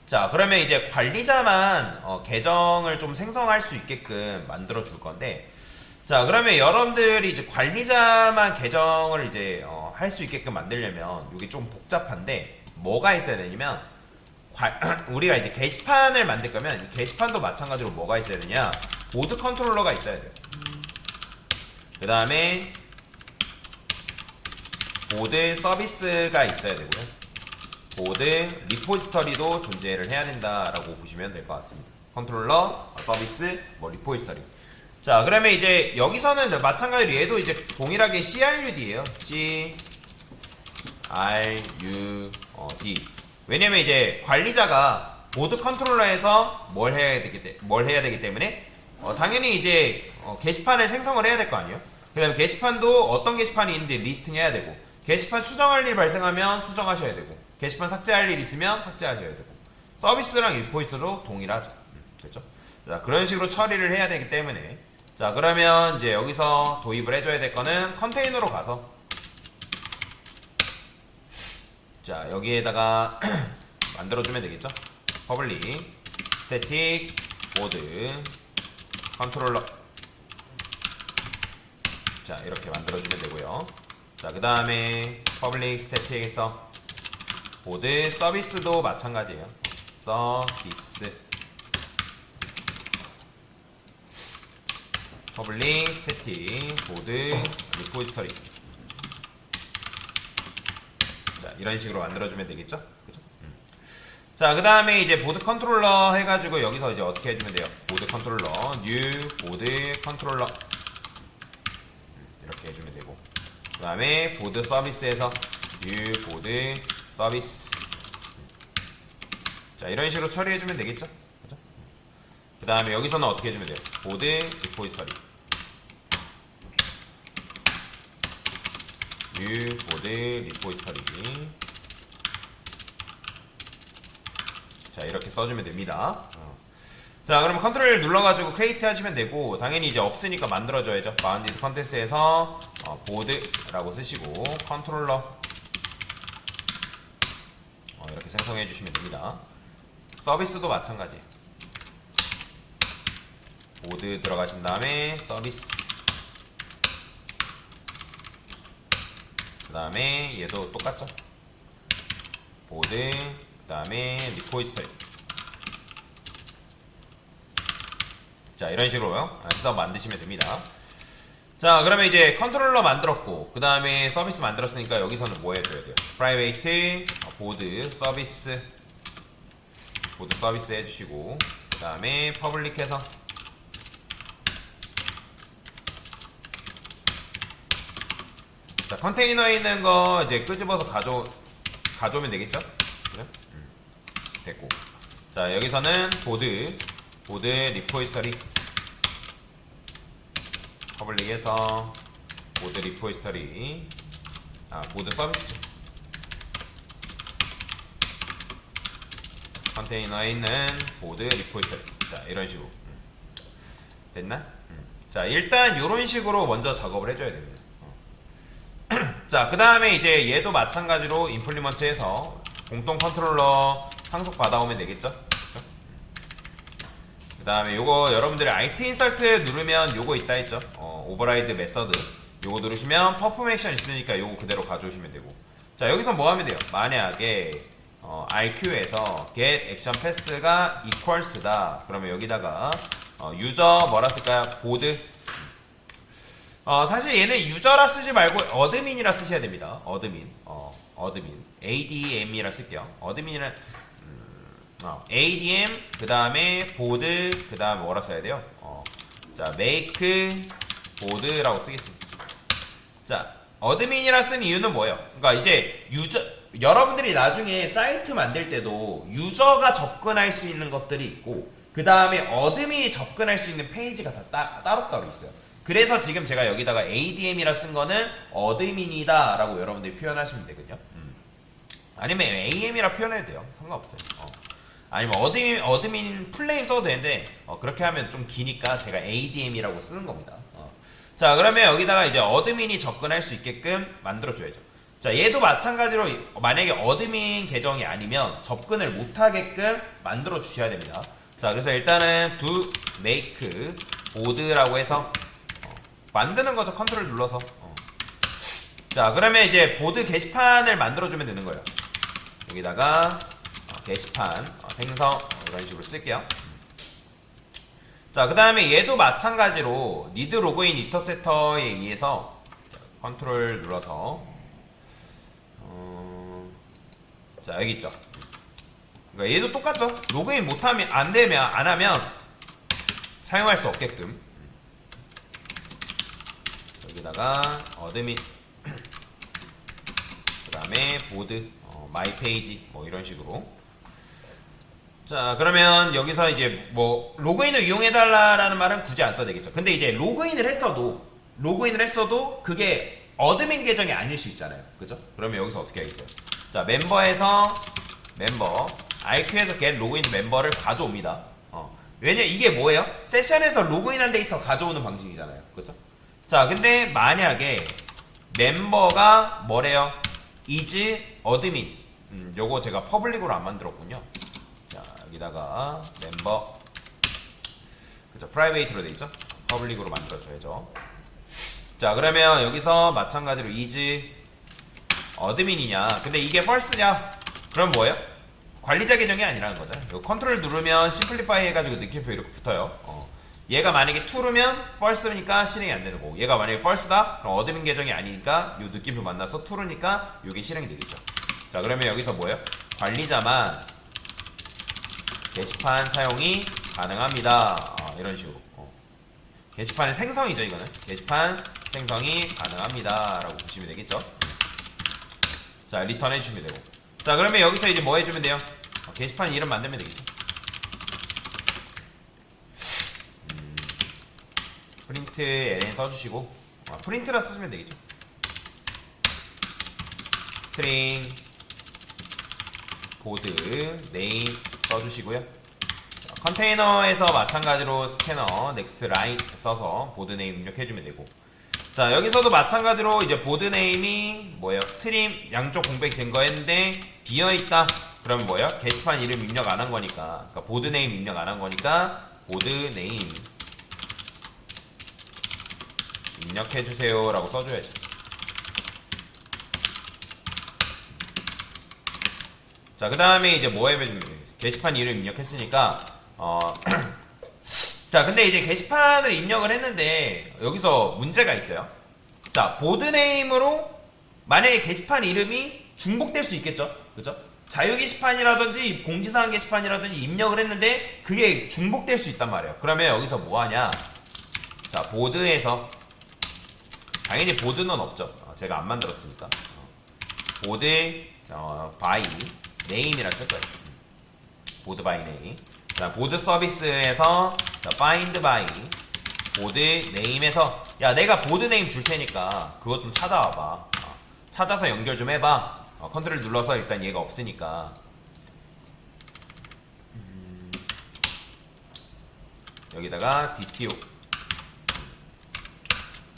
자, 그러면 이제 관리자만 계정을 좀 생성할 수 있게끔 만들어 줄 건데, 자, 그러면 여러분들이 이제 관리자만 계정을 이제 할 수 있게끔 만들려면 이게 좀 복잡한데, 뭐가 있어야 되냐면 우리가 이제 게시판을 만들 거면 이 게시판도 마찬가지로 뭐가 있어야 되냐, 보드 컨트롤러가 있어야 돼요. 그 다음에 보드 서비스가 있어야 되고요. 보드 리포지터리도 존재를 해야 된다라고 보시면 될 것 같습니다. 컨트롤러, 서비스, 뭐 리포지터리. 자, 그러면 이제 여기서는 마찬가지로 얘도 이제 동일하게 CRUD예요. CRUD. 왜냐면 이제 관리자가 보드 컨트롤러에서 뭘 해야 되기 때문에 당연히 이제 게시판을 생성을 해야 될 거 아니에요. 그 다음에 게시판도 어떤 게시판이 있는데 리스팅 해야 되고, 게시판 수정할 일 발생하면 수정하셔야 되고, 게시판 삭제할 일 있으면 삭제하셔야 되고, 서비스랑 리포지터도 동일하죠. 됐죠? 자, 그런 식으로 처리를 해야 되기 때문에, 자, 그러면 이제 여기서 도입을 해줘야 될 거는 컨테이너로 가서, 자, 여기에다가 만들어주면 되겠죠? 퍼블릭 스태틱 보드 컨트롤러. 자, 이렇게 만들어주면 되고요. 자, 그 다음에 퍼블릭 스태틱에서 보드 서비스도 마찬가지예요. 서비스 퍼블릭 스태틱 보드 리포지터리. 자, 이런 식으로 만들어주면 되겠죠? 그죠? 자, 그 다음에 이제 보드 컨트롤러 해가지고 여기서 이제 어떻게 해주면 돼요? 보드 컨트롤러, 뉴 보드 컨트롤러. 이렇게 해주면 되고. 그 다음에 보드 서비스에서 뉴 보드 서비스. 자, 이런 식으로 처리해주면 되겠죠? 그죠? 그 다음에 여기서는 어떻게 해주면 돼요? 보드 리포지터리. 뉴 보드 리포지터리. 자, 이렇게 써주면 됩니다. 자, 그러면 컨트롤 눌러가지고 크리에이트 하시면 되고, 당연히 이제 없으니까 만들어줘야죠. 바운디드 컨텐츠에서 보드라고 쓰시고 컨트롤러 이렇게 생성해 주시면 됩니다. 서비스도 마찬가지예요. 보드 들어가신 다음에 서비스. 그 다음에 얘도 똑같죠? 보드, 그 다음에 리포지터리. 자, 이런 식으로요. 해서 만드시면 됩니다. 자, 그러면 이제 컨트롤러 만들었고, 그 다음에 서비스 만들었으니까 여기서는 뭐 해줘야 돼요? 프라이베이트 보드 서비스. 보드 서비스 해주시고, 그 다음에 퍼블릭해서 자, 컨테이너에 있는 거 이제 끄집어서 가져오면 되겠죠? 그래? 됐고. 자, 여기서는 보드 리포지터리 퍼블릭에서 보드 리포지터리, 보드 서비스. 컨테이너에 있는 보드 리포지터리. 자, 이런 식으로. 됐나? 자, 일단 이런 식으로 먼저 작업을 해줘야 됩니다. 자, 그 다음에 이제 얘도 마찬가지로 임플리먼트해서 공통 컨트롤러 상속 받아오면 되겠죠? 그 다음에 요거 여러분들이 IT 인설트 누르면 요거 있다 했죠? 오버라이드 메서드 요거 누르시면 퍼폼 액션 있으니까 요거 그대로 가져오시면 되고. 자, 여기서 뭐 하면 돼요? 만약에 RQ에서 get action pass가 equals다 그러면 여기다가 유저 뭐라 쓸까요? 보드. 사실 얘는 유저라 쓰지 말고 어드민이라 쓰셔야 됩니다. 어드민 ADM이라 쓸게요. 어드민이라 ADM 그 다음에 보드 그 다음에 뭐라 써야 돼요? 자, make 보드라고 쓰겠습니다. 자, 어드민이라 쓴 이유는 뭐예요? 그러니까 이제 여러분들이 나중에 사이트 만들 때도 유저가 접근할 수 있는 것들이 있고, 그 다음에 어드민이 접근할 수 있는 페이지가 다 따로따로 있어요. 그래서 지금 제가 여기다가 ADM이라 쓴 거는 어드민이다 라고 여러분들이 표현하시면 되거든요. 아니면 AM이라 표현해도 돼요. 상관없어요. 아니면 어드민 풀네임 써도 되는데 그렇게 하면 좀 기니까 제가 ADM이라고 쓰는 겁니다. 자, 그러면 여기다가 이제 어드민이 접근할 수 있게끔 만들어줘야죠. 자, 얘도 마찬가지로 만약에 어드민 계정이 아니면 접근을 못하게끔 만들어 주셔야 됩니다. 자, 그래서 일단은 do make board라고 해서 만드는 거죠. 컨트롤 눌러서. 자, 그러면 이제 보드 게시판을 만들어주면 되는 거예요. 여기다가 게시판 생성 이런 식으로 쓸게요. 자, 그 다음에 얘도 마찬가지로 need 로그인 인터셉터에 의해서 컨트롤 눌러서 자, 여기 있죠. 그러니까 얘도 똑같죠. 로그인 못하면 안 하면 사용할 수 없게끔 여기다가 어드민 그 다음에 보드 마이 페이지 뭐 이런 식으로. 자, 그러면 여기서 이제 뭐 로그인을 이용해달라라는 말은 굳이 안 써도 되겠죠. 근데 이제 로그인을 했어도 그게 어드민 계정이 아닐 수 있잖아요. 그죠? 그러면 여기서 어떻게 하겠어요? 자, 멤버 IQ에서 get 로그인 멤버를 가져옵니다. 왜냐 이게 뭐예요? 세션에서 로그인한 데이터 가져오는 방식이잖아요. 그죠? 자, 근데 만약에 멤버가 뭐래요? is admin. 요거 제가 퍼블릭으로 안 만들었군요. 자, 여기다가 멤버 그죠? 프라이베이트로 돼 있죠? 퍼블릭으로 만들어줘야죠. 자, 그러면 여기서 마찬가지로 is admin이냐? 근데 이게 first냐? 그럼 뭐예요? 관리자 계정이 아니라는 거죠. 요 컨트롤 누르면 심플리파이 해가지고 느낌표 이렇게 붙어요. 얘가 만약에 true면 false니까 실행이 안 되는 거고, 얘가 만약에 false다? 그럼 어드민 계정이 아니니까 요 느낌표 만나서 true니까 요게 실행이 되겠죠. 자, 그러면 여기서 뭐예요? 관리자만 게시판 사용이 가능합니다. 이런 식으로. 게시판의 생성이죠, 이거는. 게시판 생성이 가능합니다. 라고 보시면 되겠죠. 자, 리턴 해주시면 되고. 자, 그러면 여기서 이제 뭐 해주면 돼요? 게시판 이름 만들면 되겠죠. 프린트 ln 써주시고, 프린트라 쓰시면 되겠죠. 스트링 보드 네임 써주시고요. 컨테이너에서 마찬가지로 스캐너 넥스트 라인 써서 보드 네임 입력해주면 되고. 자, 여기서도 마찬가지로 이제 보드 네임이 뭐예요? 트림 양쪽 공백 제거했는데 비어있다. 그러면 뭐예요? 게시판 이름 입력 안 한 거니까, 그러니까 보드 네임 입력 안 한 거니까 보드 네임 입력해주세요 라고 써줘야죠. 자, 그 다음에 이제 뭐 해주면 돼요? 게시판 이름 입력했으니까 자, 근데 이제 게시판을 입력을 했는데 여기서 문제가 있어요. 자, 보드네임으로 만약에 게시판 이름이 중복될 수 있겠죠. 그죠? 자유 게시판이라든지 공지사항 게시판이라든지 입력을 했는데 그게 중복될 수 있단 말이에요. 그러면 여기서 뭐 하냐? 자, 보드에서 당연히 보드는 없죠. 제가 안 만들었으니까. 보드 바이 네임이라 쓸 거예요. 보드 바이 네임. 자, 보드 서비스에서 find by 보드 네임에서 야, 내가 보드 네임 줄 테니까 그것 좀 찾아와봐. 찾아서 연결 좀 해봐. 컨트롤 눌러서 일단 얘가 없으니까 여기다가 DTO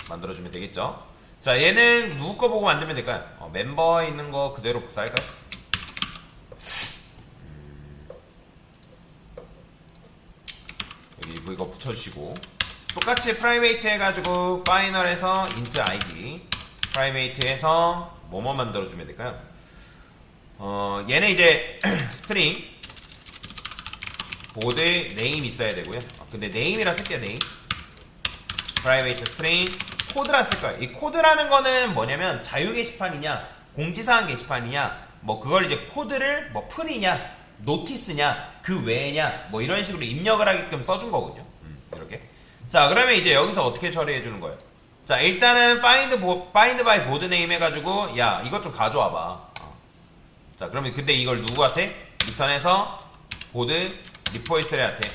만들어주면 되겠죠. 자, 얘는 누구 거 보고 만들면 될까요? 멤버에 있는 거 그대로 복사할까요? 여기 이거 붙여주시고, 똑같이 프라이베이트 해가지고 파이널에서 int id 프라이베이트에서 뭐뭐 만들어주면 될까요? 얘는 이제 스트링 보드 네임 있어야 되고요. 근데 네임이라 쓸게요. 네임 프라이베이트 스트링 코드라 쓸 거예요. 이 코드라는 거는 뭐냐면 자유 게시판이냐 공지사항 게시판이냐 뭐 그걸 이제 코드를 뭐 풀이냐 노티스냐 그 외냐 뭐 이런 식으로 입력을 하게끔 써준 거거든요. 이렇게. 자, 그러면 이제 여기서 어떻게 처리해 주는 거예요? 자, 일단은 find by board name 해가지고 야, 이것 좀 가져와봐. 자, 그러면 근데 이걸 누구한테? 리턴해서 보드 리포지터리한테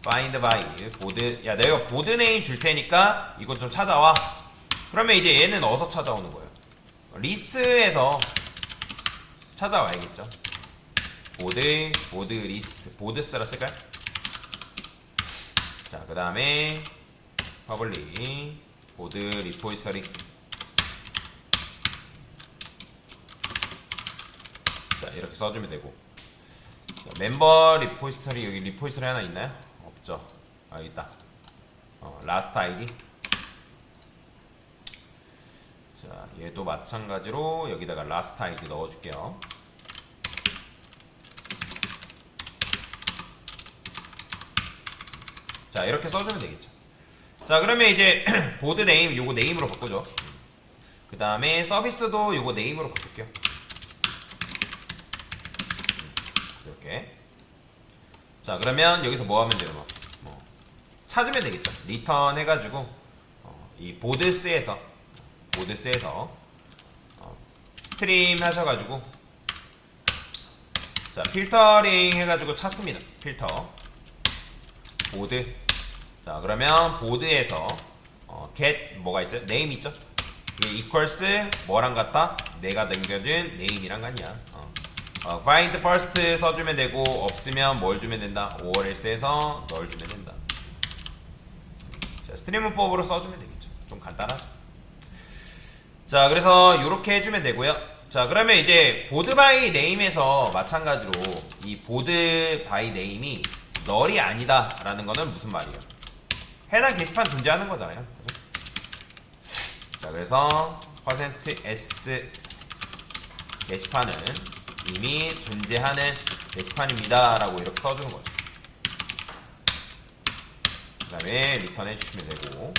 find by 보드, 야, 내가 보드 네임 줄 테니까 이것 좀 찾아와. 그러면 이제 얘는 어디서 찾아오는 거예요? 리스트에서 찾아와야겠죠. 보드 리스트 보드스라 쓸까요? 자, 그 다음에 퍼블릭 보드 리포지터리 이렇게 써주면 되고. 자, 멤버 리포지터리 여기 리포지터리 하나 있나요? 없죠. 아 여기 있다. 라스트 아이디. 자 얘도 마찬가지로 여기다가 라스트 아이디 넣어줄게요. 자 이렇게 써주면 되겠죠. 자 그러면 이제 보드 네임 요거 네임으로 바꾸죠. 그 다음에 서비스도 요거 네임으로 바꿀게요. 이렇게. 자 그러면 여기서 뭐 하면 되나 뭐 찾으면 되겠죠. 리턴 해가지고 이 보드스에서 스트림 하셔가지고 자 필터링 해가지고 찾습니다. 필터 보드. 자 그러면 보드에서 get 뭐가 있어요? name 있죠? 이게 equals 뭐랑 같다? 내가 남겨준 name이랑 같냐? find first 써주면 되고 없으면 뭘 주면 된다? or else에서 널 주면 된다. 자 스트리문법으로 써주면 되겠죠. 좀 간단하죠. 자 그래서 이렇게 해주면 되고요. 자 그러면 이제 보드 바이 네임에서 마찬가지로 이 보드 바이 네임이 널이 아니다 라는 거는 무슨 말이에요? 해당 게시판 존재하는 거잖아요. 그죠? 자 그래서 %s 게시판은 이미 존재하는 게시판입니다 라고 이렇게 써주는 거죠. 그 다음에 리턴 해주시면 되고.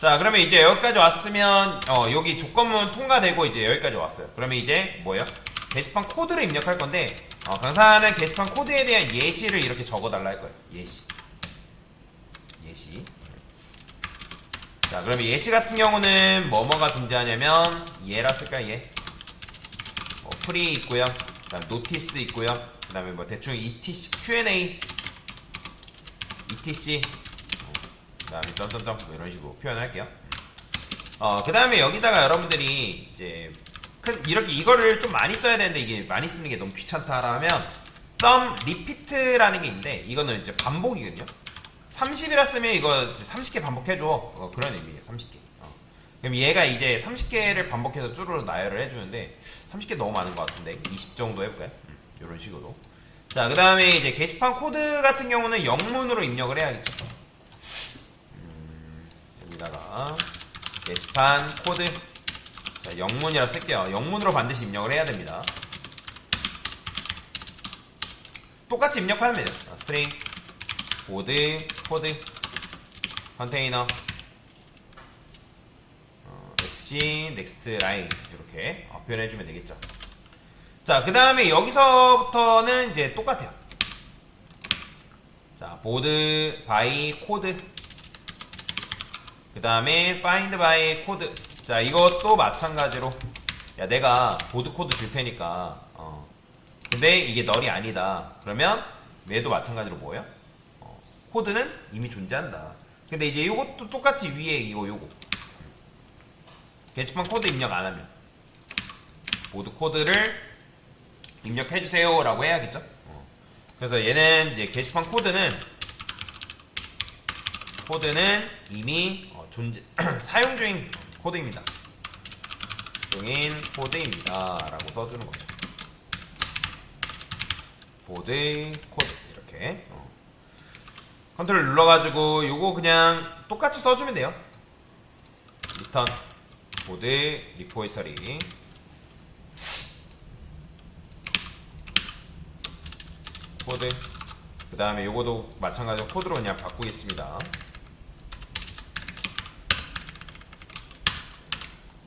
자 그러면 이제 여기까지 왔으면 여기 조건문 통과되고 이제 여기까지 왔어요. 그러면 이제 뭐예요? 게시판 코드를 입력할 건데 강사는 게시판 코드에 대한 예시를 이렇게 적어달라 할 거예요. 예시. 자 그러면 예시 같은 경우는 뭐뭐가 존재하냐면 얘라 쓸까 얘. 프리 있고요. 그 다음 노티스 있고요. 그 다음에 뭐 대충 etc Q&A etc 그 다음에 점점점 뭐 이런 식으로 표현할게요. 그 다음에 여기다가 여러분들이 이제 이렇게 이거를 좀 많이 써야 되는데 이게 많이 쓰는 게 너무 귀찮다라면 some repeat라는 게 있는데 이거는 이제 반복이거든요. 30이라 쓰면 이거 30개 반복해줘. 그런 의미예요. 30개. 그럼 얘가 이제 30개를 반복해서 쭈루루 나열을 해주는데 30개 너무 많은 것 같은데 20 정도 해볼까요? 이런 식으로. 자, 그 다음에 이제 게시판 코드 같은 경우는 영문으로 입력을 해야겠죠. 여기다가 게시판 코드. 자, 영문이라 쓸게요. 영문으로 반드시 입력을 해야 됩니다. 똑같이 입력하면 돼요. 스트링, 보드, 코드, 컨테이너, sc, next line 이렇게 표현해주면 되겠죠. 자, 그 다음에 여기서부터는 이제 똑같아요. 자, 보드 by 코드. 그 다음에 find by 코드. 자, 이것도 마찬가지로 야 내가 보드 코드 줄 테니까 근데 이게 널이 아니다. 그러면 얘도 마찬가지로 뭐예요? 코드는 이미 존재한다. 근데 이제 이것도 똑같이 위에 요거 게시판 코드 입력 안 하면 보드 코드를 입력해주세요 라고 해야겠죠. 그래서 얘는 이제 게시판 코드는 이미 사용 중인 코드입니다. 중인 코드입니다 라고 써주는 거죠. 보드 코드 이렇게 컨트롤 눌러가지고 요거 그냥 똑같이 써주면 돼요. 리턴 보드 리포지터리 코드. 그 다음에 요거도 마찬가지로 코드로 그냥 바꾸겠습니다.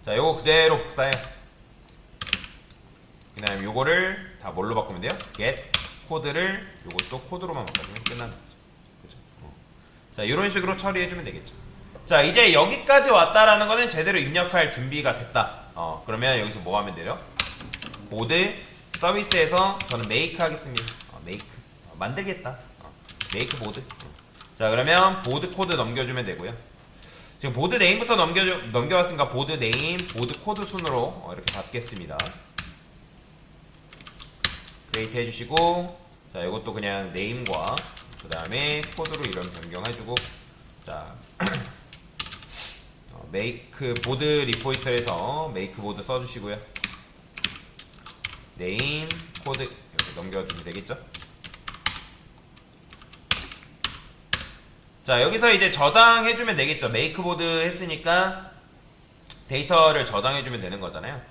자, 요거 그대로 복사해요. 그 다음에 요거를 다 뭘로 바꾸면 돼요? get 코드를 요것도 코드로만 바꿔주면 끝나는 거죠. 그죠? 자, 이런 식으로 처리해주면 되겠죠. 자, 이제 여기까지 왔다라는 거는 제대로 입력할 준비가 됐다. 그러면 여기서 뭐 하면 돼요? 보드 서비스에서 저는 make 하겠습니다. make 만들겠다. make 보드. 자, 그러면 보드 코드 넘겨주면 되고요. 지금 보드 네임부터 넘겨왔으니까 보드 네임, 보드 코드 순으로 이렇게 받겠습니다. 크리에이트 해주시고, 자, 이것도 그냥 네임과 그 다음에 코드로 이런 변경해주고, 자, make 보드 리포지터에서 make 보드 써주시고요. 네임 코드 이렇게 넘겨주면 되겠죠. 자, 여기서 이제 저장해주면 되겠죠. 메이크보드 했으니까 데이터를 저장해주면 되는 거잖아요.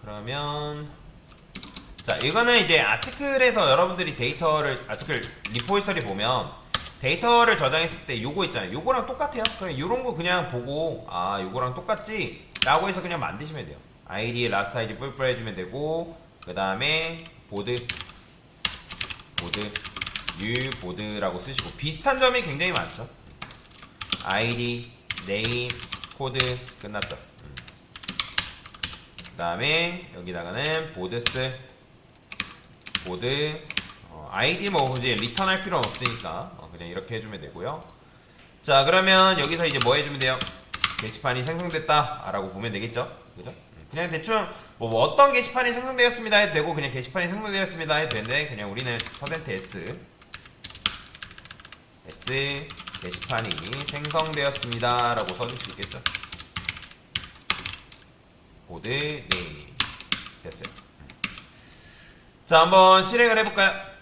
그러면 자, 이거는 이제 아티클에서 여러분들이 아티클 리포지터리 보면 데이터를 저장했을 때 요거 있잖아요. 요거랑 똑같아요. 그냥 요런 거 그냥 보고 아, 요거랑 똑같지? 라고 해서 그냥 만드시면 돼요. 아이디, 라스트 아이디 뿔뿔 해주면 되고, 그 다음에 뉴 보드라고 쓰시고, 비슷한 점이 굉장히 많죠. 아이디, 네임, 코드 끝났죠. 그 다음에 여기다가는 보드 아이디 뭐 이제 리턴할 필요는 없으니까 그냥 이렇게 해주면 되고요. 자, 그러면 여기서 이제 뭐 해주면 돼요? 게시판이 생성됐다 라고 보면 되겠죠. 그죠? 그냥 대충 뭐 어떤 게시판이 생성되었습니다 해도 되고, 그냥 게시판이 생성되었습니다 해도 되는데, 그냥 우리는 %s 게시판이 생성되었습니다 라고 써줄 수 있겠죠. 보드 네, 됐어요. 자, 한번 실행을 해볼까요?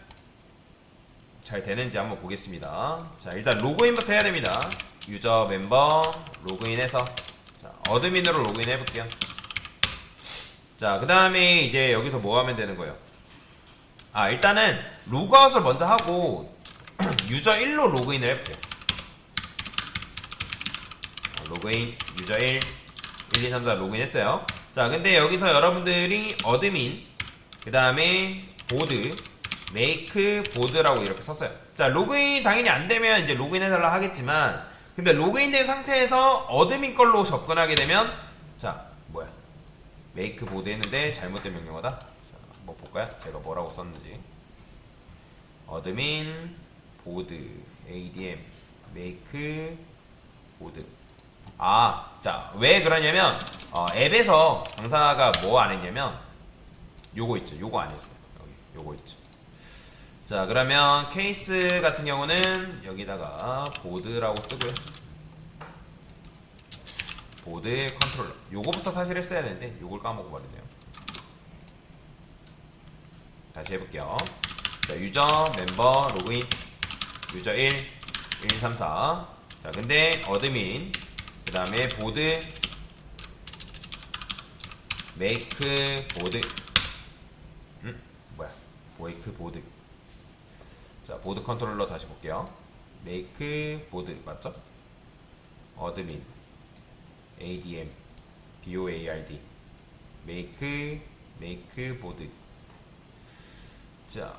잘 되는지 한번 보겠습니다. 자, 일단 로그인부터 해야 됩니다. 유저 멤버 로그인해서, 자, 어드민으로 로그인 해볼게요. 자, 그 다음에 이제 여기서 뭐 하면 되는 거예요? 아, 일단은 로그아웃을 먼저 하고 유저 1로 로그인을 해볼게요. 로그인 유저 1 2, 3, 4 로그인 했어요. 자, 근데 여기서 여러분들이 어드민, 그 다음에 보드, 메이크 보드라고 이렇게 썼어요. 자, 로그인 당연히 안 되면 이제 로그인 해달라 하겠지만, 근데 로그인된 상태에서 어드민 걸로 접근하게 되면, 자, 뭐야? 메이크 보드 했는데 잘못된 명령어다? 자, 한번 볼까요? 제가 뭐라고 썼는지. 어드민 보드, ADM, 메이크 보드. 아, 자, 왜 그러냐면 앱에서 강사가 뭐 안 했냐면 요거 있죠. 요거 안 했어요. 여기 요거 있죠. 자, 그러면 케이스 같은 경우는 여기다가 보드라고 쓰고요. 보드 컨트롤러. 요거부터 사실 했어야 되는데 요걸 까먹고 말이네요. 다시 해볼게요. 자, 유저 멤버 로그인 유저 1 1, 2, 3, 4. 자, 근데 어드민, 그 다음에 보드, 메이크 보드, 뭐야, 메이크 보드. 자, 보드 컨트롤러 다시 볼게요. 메이크 보드 맞죠? 어드민, ADM, BOARD, 메이크 보드. 자,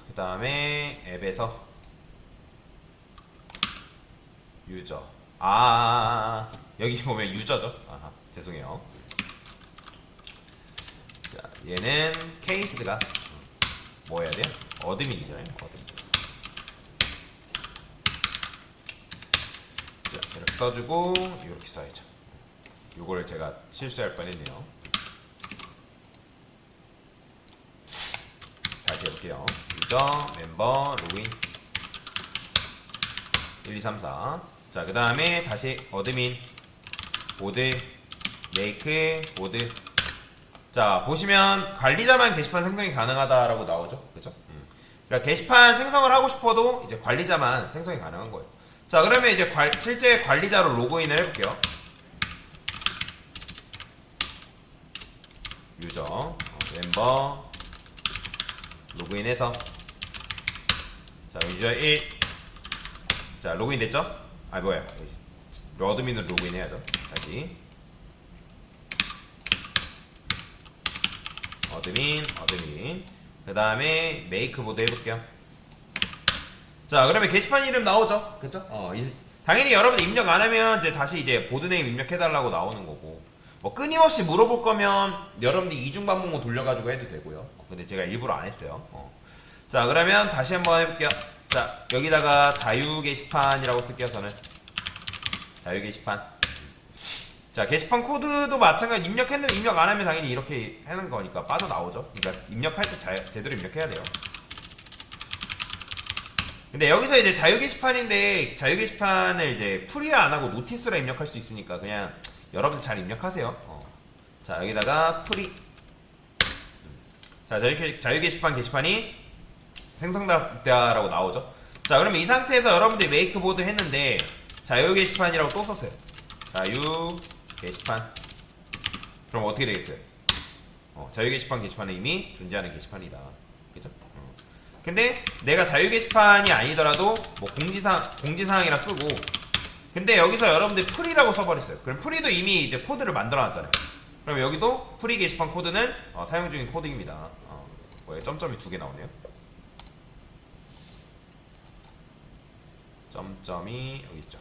그 다음에 앱에서 유저. 여기 보면 유저죠. 아하, 죄송해요. 자, 얘는 케이스가 뭐 해야 돼요? 어드민이잖아요. 어드민. 자, 이렇게 써주고 이렇게 써야죠. 요거를 제가 실수할 뻔했네요. 다시 해볼게요. 유저 멤버 로그인 1, 2, 3, 4. 자, 그 다음에 다시 어드민 보드 메이크 보드. 자, 보시면 관리자만 게시판 생성이 가능하다라고 나오죠. 그죠? 그러니까 게시판 생성을 하고 싶어도 이제 관리자만 생성이 가능한 거예요. 자, 그러면 이제 실제 관리자로 로그인을 해볼게요. 유저 멤버 로그인해서, 자, 유저 1. 자, 로그인 됐죠? 아, 뭐야, 어드민으로 로그인 해야죠. 다시 어드민 그 다음에 메이크 보드 해볼게요. 자, 그러면 게시판 이름 나오죠? 그쵸? 당연히 여러분 입력 안 하면 이제 다시 이제 보드네임 입력해달라고 나오는 거고, 뭐 끊임없이 물어볼 거면 여러분들이 이중 반복만 돌려가지고 해도 되고요. 근데 제가 일부러 안 했어요. 자, 그러면 다시 한번 해볼게요. 자, 여기다가 자유 게시판이라고 쓸게요. 저는 자유 게시판. 자, 게시판 코드도 마찬가지. 입력했는데 입력 안 하면 당연히 이렇게 하는 거니까 빠져나오죠. 그러니까 입력할 때 제대로 입력해야 돼요. 근데 여기서 이제 자유 게시판인데, 자유 게시판을 이제 풀이를 안 하고 노티스로 입력할 수 있으니까 그냥 여러분들 잘 입력하세요. 자, 여기다가 프리 자, 자유 게시판이 생성됐다라고 나오죠. 자, 그러면 이 상태에서 여러분들이 메이크보드 했는데 자유 게시판이라고 또 썼어요. 자유 게시판. 그럼 어떻게 되겠어요? 자유 게시판은 이미 존재하는 게시판이다. 그죠? 근데 내가 자유 게시판이 아니더라도 뭐 공지사항이라 쓰고, 근데 여기서 여러분들 프리라고 써버렸어요. 그럼 프리도 이미 이제 코드를 만들어놨잖아요. 그럼 여기도 프리 게시판 코드는 사용 중인 코드입니다. 점점이 2개 나오네요. 점점이 여기 있죠.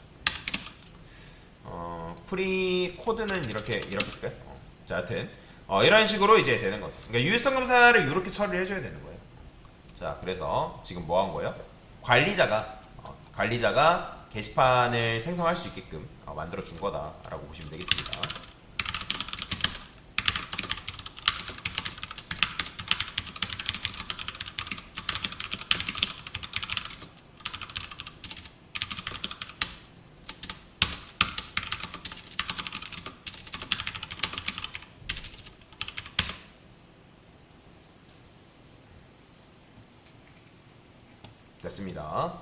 프리 코드는 이렇게 쓸까요? 자, 하여튼 이런 식으로 이제 되는 거죠. 그러니까 유효성 검사를 이렇게 처리를 해줘야 되는 거예요. 자, 그래서 지금 뭐 한 거예요? 관리자가 게시판을 생성할 수 있게끔 만들어 준 거다라고 보시면 되겠습니다. 됐습니다.